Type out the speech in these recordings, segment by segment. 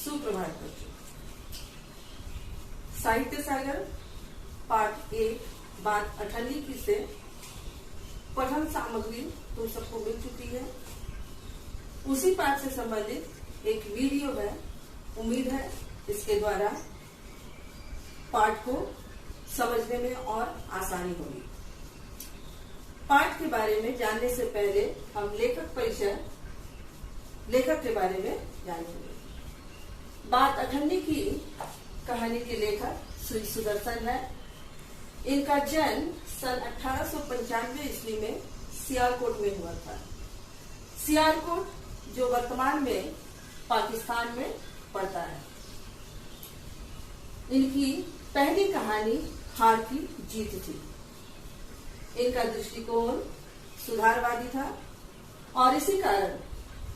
सुप्रभात बच्चों। साहित्य सागर पाठ 1 बात 18 की से पठन सामग्री तुम सबको मिल चुकी है। उसी पाठ से संबंधित एक वीडियो है। उम्मीद है इसके द्वारा पाठ को समझने में और आसानी होगी। पाठ के बारे में जानने से पहले हम लेखक के बारे में जानेंगे। बात 18 की कहानी के लेखक श्री सुदर्शन है। इनका जन्म सन 1895 ईस्वी में सियालकोट में हुआ था। सियालकोट जो वर्तमान में पाकिस्तान में पड़ता है। इनकी पहली कहानी हार की जीत थी। इनका दृष्टिकोण सुधारवादी था और इसी कारण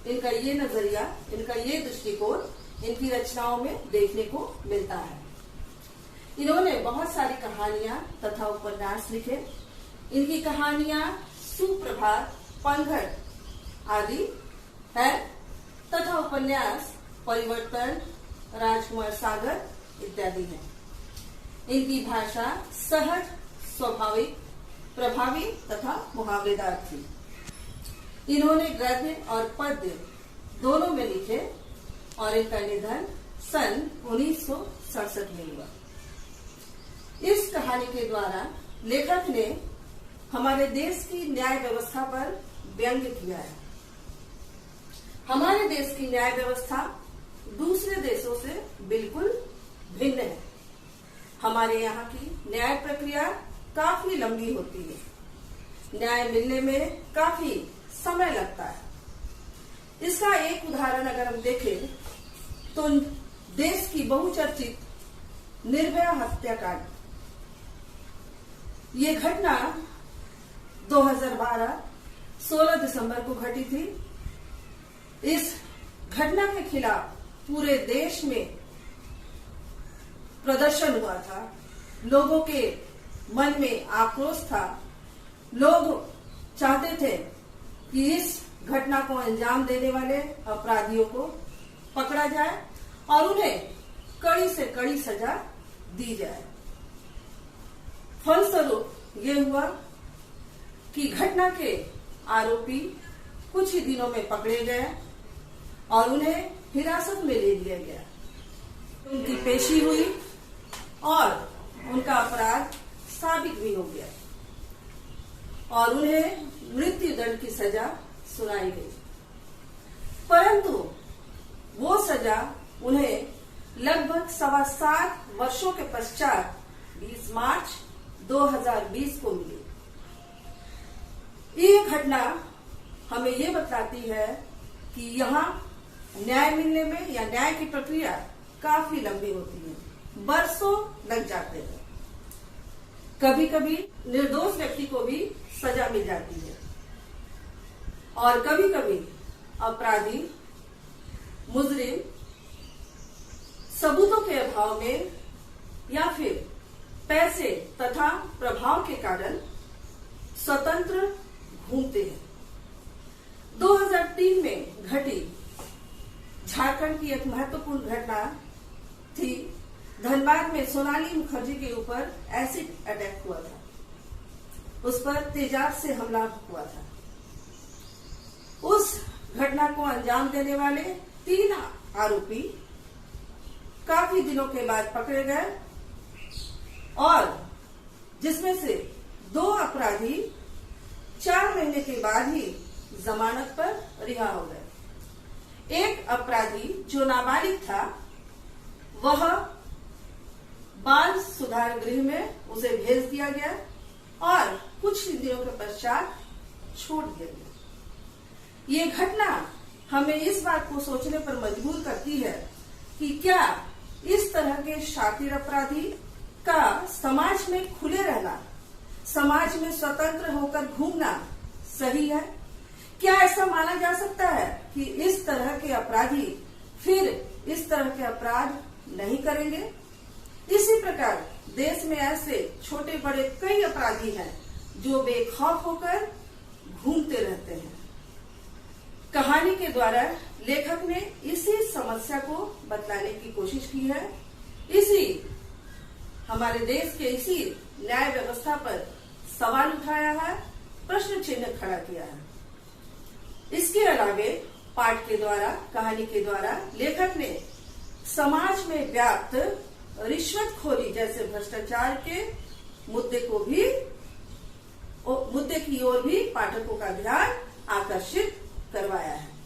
इनका ये नजरिया, इनका ये दृष्टिकोण इनकी रचनाओं में देखने को मिलता है। इन्होंने बहुत सारी कहानियां तथा उपन्यास लिखे। इनकी कहानियां सुप्रभात, पनघट आदि है तथा उपन्यास परिवर्तन, राजकुमार सागर इत्यादि है। इनकी भाषा सहज, स्वाभाविक, प्रभावी तथा मुहावरेदार थी। इन्होंने गद्य और पद्य दोनों में लिखे और इनका निधन सन 1967 में हुआ। इस कहानी के द्वारा लेखक ने हमारे देश की न्याय व्यवस्था पर व्यंग किया है। हमारे देश की न्याय व्यवस्था दूसरे देशों से बिल्कुल भिन्न है। हमारे यहाँ की न्याय प्रक्रिया काफी लंबी होती है। न्याय मिलने में काफी समय लगता है। इसका एक उदाहरण अगर हम देखें तो देश की बहुचर्चित निर्भया हत्याकांड, ये घटना 2012 16 दिसंबर को घटी थी। इस घटना के खिलाफ पूरे देश में प्रदर्शन हुआ था। लोगों के मन में आक्रोश था। लोग चाहते थे कि इस घटना को अंजाम देने वाले अपराधियों को पकड़ा जाए और उन्हें कड़ी से कड़ी सजा दी जाए। फलस्वरूप ये हुआ कि घटना के आरोपी कुछ ही दिनों में पकड़े गए और उन्हें हिरासत में ले लिया गया। उनकी पेशी हुई और उनका अपराध साबित भी हो गया और उन्हें मृत्यु दंड की सजा सुनाई गई। परंतु वो सजा उन्हें लगभग 7.25 वर्षों के पश्चात 20 मार्च 2020 को मिली। ये घटना हमें ये बताती है कि यहाँ न्याय मिलने में या न्याय की प्रक्रिया काफी लंबी होती है। बरसों लग जाते हैं। कभी कभी निर्दोष व्यक्ति को भी सजा मिल जाती है और कभी कभी अपराधी, मुजरिम सबूतों के अभाव में या फिर पैसे तथा प्रभाव के कारण स्वतंत्र घूमते हैं। 2003 में घटी झारखंड की एक महत्वपूर्ण घटना थी। धनबाद में सोनाली मुखर्जी के ऊपर एसिड अटैक हुआ था। उस पर तेजाब से हमला हुआ था। उस घटना को अंजाम देने वाले 3 आरोपी काफी दिनों के बाद पकड़े गए और जिसमें से 2 अपराधी 4 महीने के बाद ही जमानत पर रिहा हो गए। एक अपराधी जो नाबालिग था वह बाल सुधार गृह में उसे भेज दिया गया और कुछ ही दिनों के पश्चात छोड़ दिया गया। ये घटना हमें इस बात को सोचने पर मजबूर करती है कि क्या इस तरह के शातिर अपराधी का समाज में खुले रहना, समाज में स्वतंत्र होकर घूमना सही है? क्या ऐसा माना जा सकता है कि इस तरह के अपराधी फिर इस तरह के अपराध नहीं करेंगे? इसी प्रकार देश में ऐसे छोटे बड़े कई अपराधी हैं जो बेखौफ होकर घूमते रहते हैं। कहानी के द्वारा लेखक ने इसी समस्या को बतलाने की कोशिश की है। इसी हमारे देश के इसी न्याय व्यवस्था पर सवाल उठाया है, प्रश्न चिन्ह खड़ा किया है। इसके अलावे पाठ के द्वारा, कहानी के द्वारा लेखक ने समाज में व्याप्त रिश्वतखोरी जैसे भ्रष्टाचार के मुद्दे की ओर भी पाठकों का ध्यान आकर्षित करवाया है।